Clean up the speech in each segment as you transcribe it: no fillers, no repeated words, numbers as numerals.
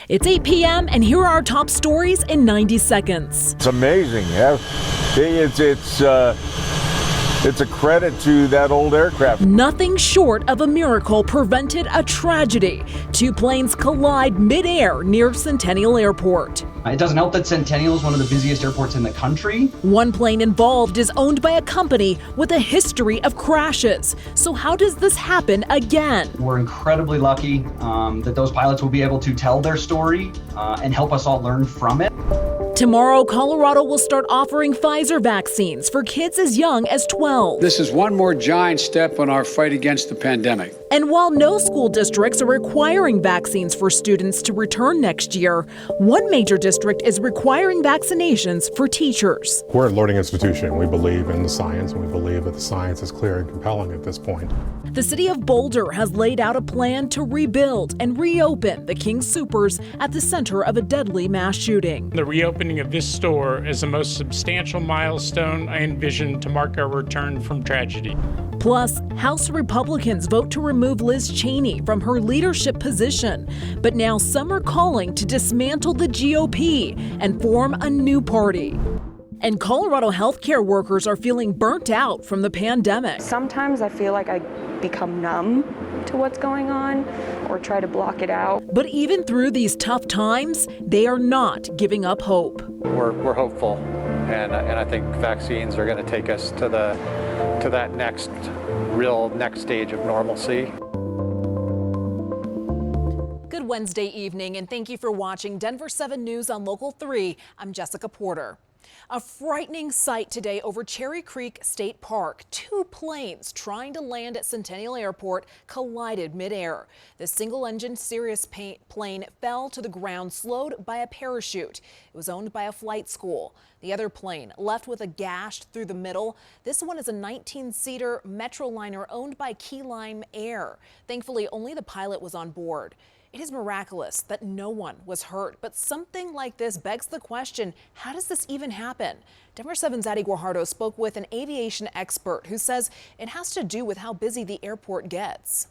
It's 8 p.m. and here are our top stories in 90 seconds. It's amazing. Yeah. It's a credit to that old aircraft. Nothing short of a miracle prevented a tragedy. Two planes collide midair near Centennial Airport. It doesn't help that Centennial is one of the busiest airports in the country. One plane involved is owned by a company with a history of crashes. So how does this happen again? We're incredibly lucky that those pilots will be able to tell their story and help us all learn from it. Tomorrow, Colorado will start offering Pfizer vaccines for kids as young as 12. This is one more giant step on our fight against the pandemic. And while no school districts are requiring vaccines for students to return next year, one major district is requiring vaccinations for teachers. We're a learning institution. We believe in the science, and we believe that the science is clear and compelling at this point. The city of Boulder has laid out a plan to rebuild and reopen the King Soopers at the center of a deadly mass shooting. The reopening of this store is the most substantial milestone I envision to mark our return from tragedy. Plus, House Republicans vote to remove Liz Cheney from her leadership position. But now some are calling to dismantle the GOP and form a new party. And Colorado healthcare workers are feeling burnt out from the pandemic. Sometimes I feel like I become numb to what's going on or try to block it out. But even through these tough times, they are not giving up hope. We're hopeful, and I think vaccines are going to take us to that next stage of normalcy. Good Wednesday evening, and thank you for watching Denver7 News on Local 3. I'm Jessica Porter. A frightening sight today over Cherry Creek State Park. Two planes trying to land at Centennial Airport collided midair. The single-engine Sirius plane fell to the ground, slowed by a parachute. It was owned by a flight school. The other plane left with a gash through the middle. This one is a 19-seater Metroliner owned by Key Lime Air. Thankfully, only the pilot was on board. It is miraculous that no one was hurt, but something like this begs the question, how does this even happen? Denver7's Addie Guajardo spoke with an aviation expert who says it has to do with how busy the airport gets.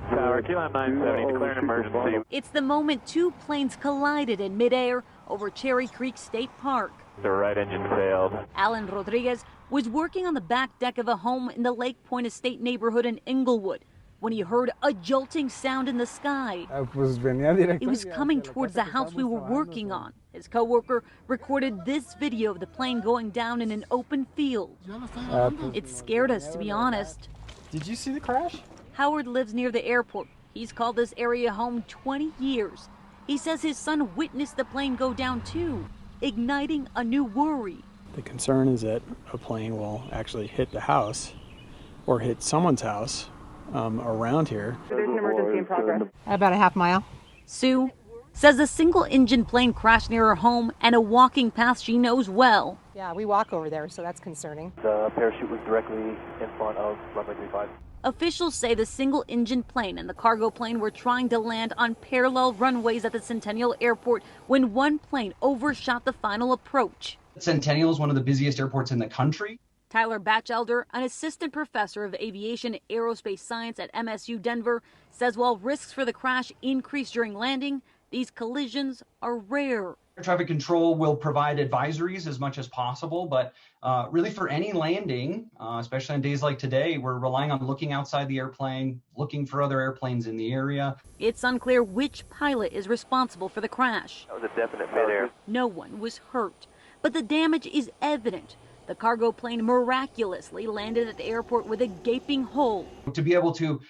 Tower, Q-Line 970, declare an emergency. It's the moment two planes collided in midair over Cherry Creek State Park. The right engine failed. Alan Rodriguez was working on the back deck of a home in the Lake Point Estate neighborhood in Inglewood when he heard a jolting sound in the sky. It was coming towards the house we were working on. His coworker recorded this video of the plane going down in an open field. It scared us, to be honest. Did you see the crash? Howard lives near the airport. He's called this area home 20 years. He says his son witnessed the plane go down too, igniting a new worry. The concern is that a plane will actually hit the house or hit someone's house around here. There's an emergency in progress. About a half mile. Sue says a single-engine plane crashed near her home and a walking path she knows well. Yeah, we walk over there, so that's concerning. The parachute was directly in front of runway 35. Officials say the single-engine plane and the cargo plane were trying to land on parallel runways at the Centennial Airport when one plane overshot the final approach. Centennial is one of the busiest airports in the country. Tyler Batchelder, an assistant professor of aviation and aerospace science at MSU Denver, says while risks for the crash increase during landing, these collisions are rare. Air traffic control will provide advisories as much as possible, but really for any landing, especially on days like today, we're relying on looking outside the airplane, looking for other airplanes in the area. It's unclear which pilot is responsible for the crash. That was a definite midair. No one was hurt, but the damage is evident. The cargo plane miraculously landed at the airport with a gaping hole. To be able to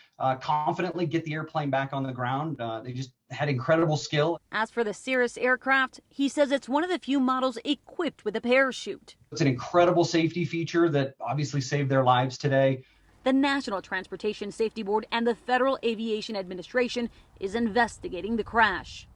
confidently get the airplane back on the ground, they just had incredible skill. As for the Cirrus aircraft, he says it's one of the few models equipped with a parachute. It's an incredible safety feature that obviously saved their lives today. The National Transportation Safety Board and the Federal Aviation Administration is investigating the crash.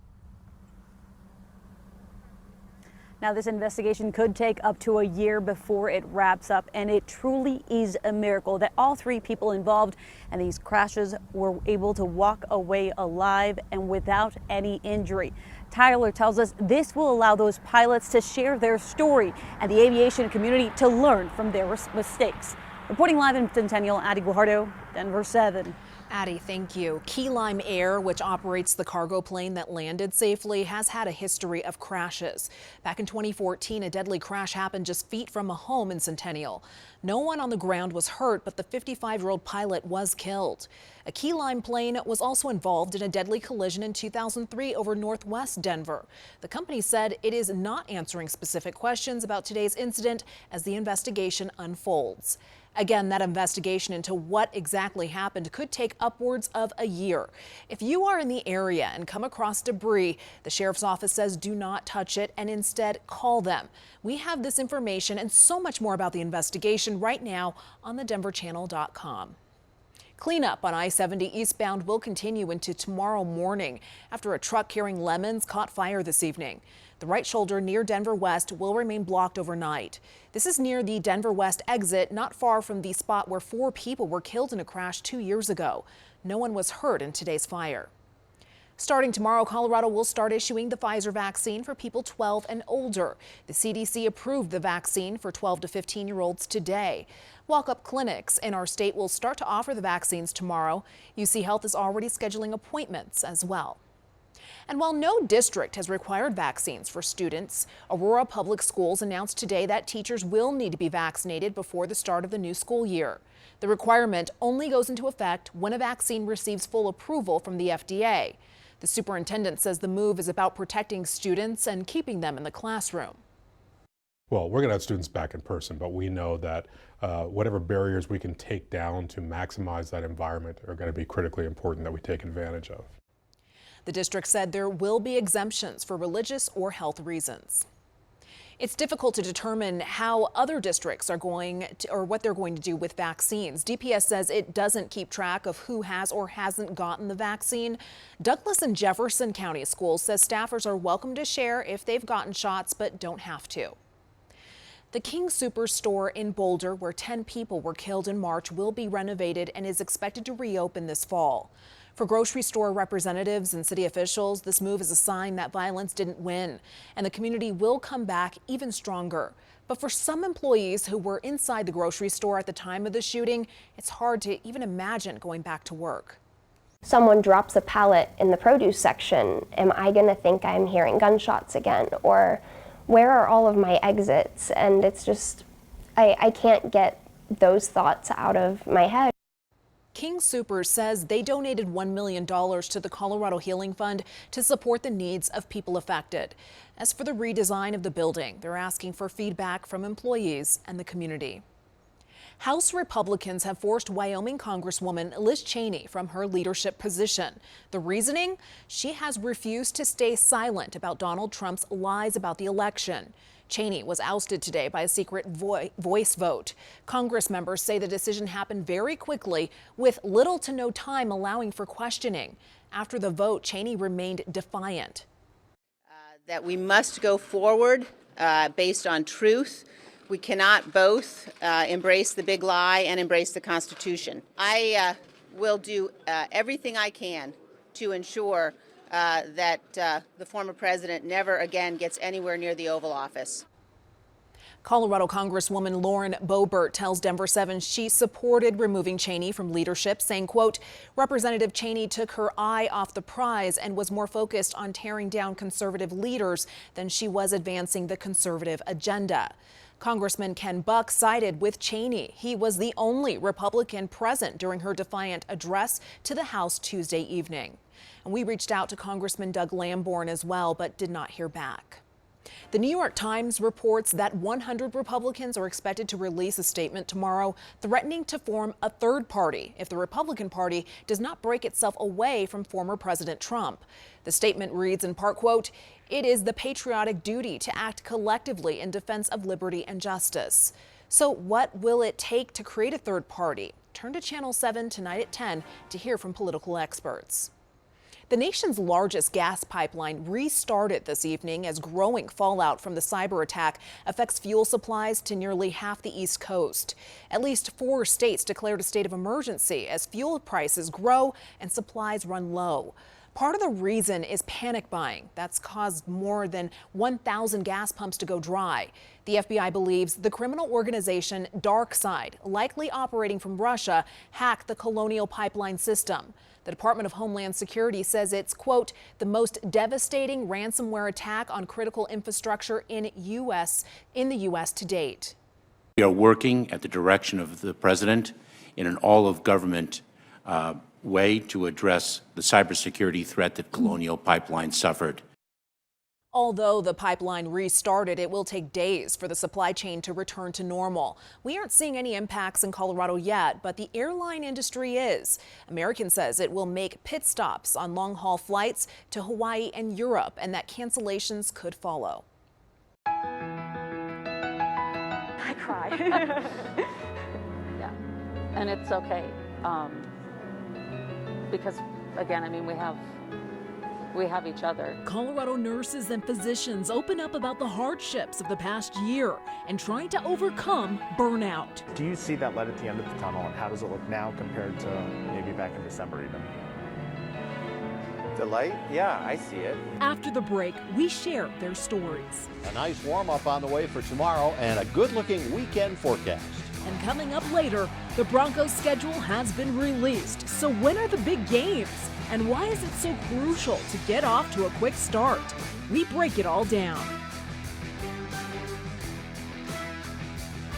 Now, this investigation could take up to a year before it wraps up, and it truly is a miracle that all three people involved in these crashes were able to walk away alive and without any injury. Tyler tells us this will allow those pilots to share their story and the aviation community to learn from their mistakes. Reporting live in Centennial, Addie Guajardo, Denver 7. Addie, thank you. Key Lime Air, which operates the cargo plane that landed safely, has had a history of crashes. Back in 2014, a deadly crash happened just feet from a home in Centennial. No one on the ground was hurt, but the 55-year-old pilot was killed. A Key Lime plane was also involved in a deadly collision in 2003 over northwest Denver. The company said it is not answering specific questions about today's incident as the investigation unfolds. Again, that investigation into what exactly happened could take upwards of a year. If you are in the area and come across debris, the sheriff's office says do not touch it and instead call them. We have this information and so much more about the investigation right now on thedenverchannel.com. Cleanup on I-70 eastbound will continue into tomorrow morning after a truck carrying lemons caught fire this evening. The right shoulder near Denver West will remain blocked overnight. This is near the Denver West exit, not far from the spot where 4 people were killed in a crash 2 years ago. No one was hurt in today's fire. Starting tomorrow, Colorado will start issuing the Pfizer vaccine for people 12 and older. The CDC approved the vaccine for 12 to 15-year-olds today. Walk-up clinics in our state will start to offer the vaccines tomorrow. UC Health is already scheduling appointments as well. And while no district has required vaccines for students, Aurora Public Schools announced today that teachers will need to be vaccinated before the start of the new school year. The requirement only goes into effect when a vaccine receives full approval from the FDA. The superintendent says the move is about protecting students and keeping them in the classroom. Well, we're going to have students back in person, but we know that whatever barriers we can take down to maximize that environment are going to be critically important that we take advantage of. The district said there will be exemptions for religious or health reasons. It's difficult to determine how other districts are going to, or what they're going to do with vaccines. DPS says it doesn't keep track of who has or hasn't gotten the vaccine. Douglas and Jefferson County Schools says staffers are welcome to share if they've gotten shots, but don't have to. The King Superstore in Boulder, where 10 people were killed in March, will be renovated and is expected to reopen this fall. For grocery store representatives and city officials, this move is a sign that violence didn't win, and the community will come back even stronger. But for some employees who were inside the grocery store at the time of the shooting, it's hard to even imagine going back to work. Someone drops a pallet in the produce section. Am I going to think I'm hearing gunshots again? Or where are all of my exits? And it's just, I can't get those thoughts out of my head. King Super says they donated $1 million to the Colorado Healing Fund to support the needs of people affected. As for the redesign of the building, they're asking for feedback from employees and the community. House Republicans have forced Wyoming Congresswoman Liz Cheney from her leadership position. The reasoning? She has refused to stay silent about Donald Trump's lies about the election. Cheney was ousted today by a secret voice vote. Congress members say the decision happened very quickly, with little to no time allowing for questioning. After the vote, Cheney remained defiant. That we must go forward based on truth. We cannot both embrace the big lie and embrace the Constitution. I will do everything I can to ensure that the former president never again gets anywhere near the Oval Office. Colorado Congresswoman Lauren Boebert tells Denver7 she supported removing Cheney from leadership, saying, quote, Representative Cheney took her eye off the prize and was more focused on tearing down conservative leaders than she was advancing the conservative agenda. Congressman Ken Buck sided with Cheney. He was the only Republican present during her defiant address to the House Tuesday evening. And we reached out to Congressman Doug Lamborn as well, but did not hear back. The New York Times reports that 100 Republicans are expected to release a statement tomorrow threatening to form a third party if the Republican Party does not break itself away from former President Trump. The statement reads in part, quote, it is the patriotic duty to act collectively in defense of liberty and justice. So what will it take to create a third party? Turn to Channel 7 tonight at 10 to hear from political experts. The nation's largest gas pipeline restarted this evening as growing fallout from the cyber attack affects fuel supplies to nearly half the East Coast. At least 4 states declared a state of emergency as fuel prices grow and supplies run low. Part of the reason is panic buying. That's caused more than 1,000 gas pumps to go dry. The FBI believes the criminal organization DarkSide, likely operating from Russia, hacked the Colonial Pipeline system. The Department of Homeland Security says it's, quote, the most devastating ransomware attack on critical infrastructure in the U.S. to date. We are working at the direction of the President in an all-of-government way to address the cybersecurity threat that Colonial Pipeline suffered. Although the pipeline restarted, it will take days for the supply chain to return to normal. We aren't seeing any impacts in Colorado yet, but the airline industry is. American says it will make pit stops on long-haul flights to Hawaii and Europe, and that cancellations could follow. I cry. Yeah, and it's okay. Because, again, I mean, we have each other. Colorado nurses and physicians open up about the hardships of the past year and trying to overcome burnout. Do you see that light at the end of the tunnel, and how does it look now compared to maybe back in December even? The light? Yeah, I see it. After the break, we share their stories. A nice warm-up on the way for tomorrow and a good-looking weekend forecast. And coming up later, the Broncos' schedule has been released. So when are the big games? And why is it so crucial to get off to a quick start? We break it all down.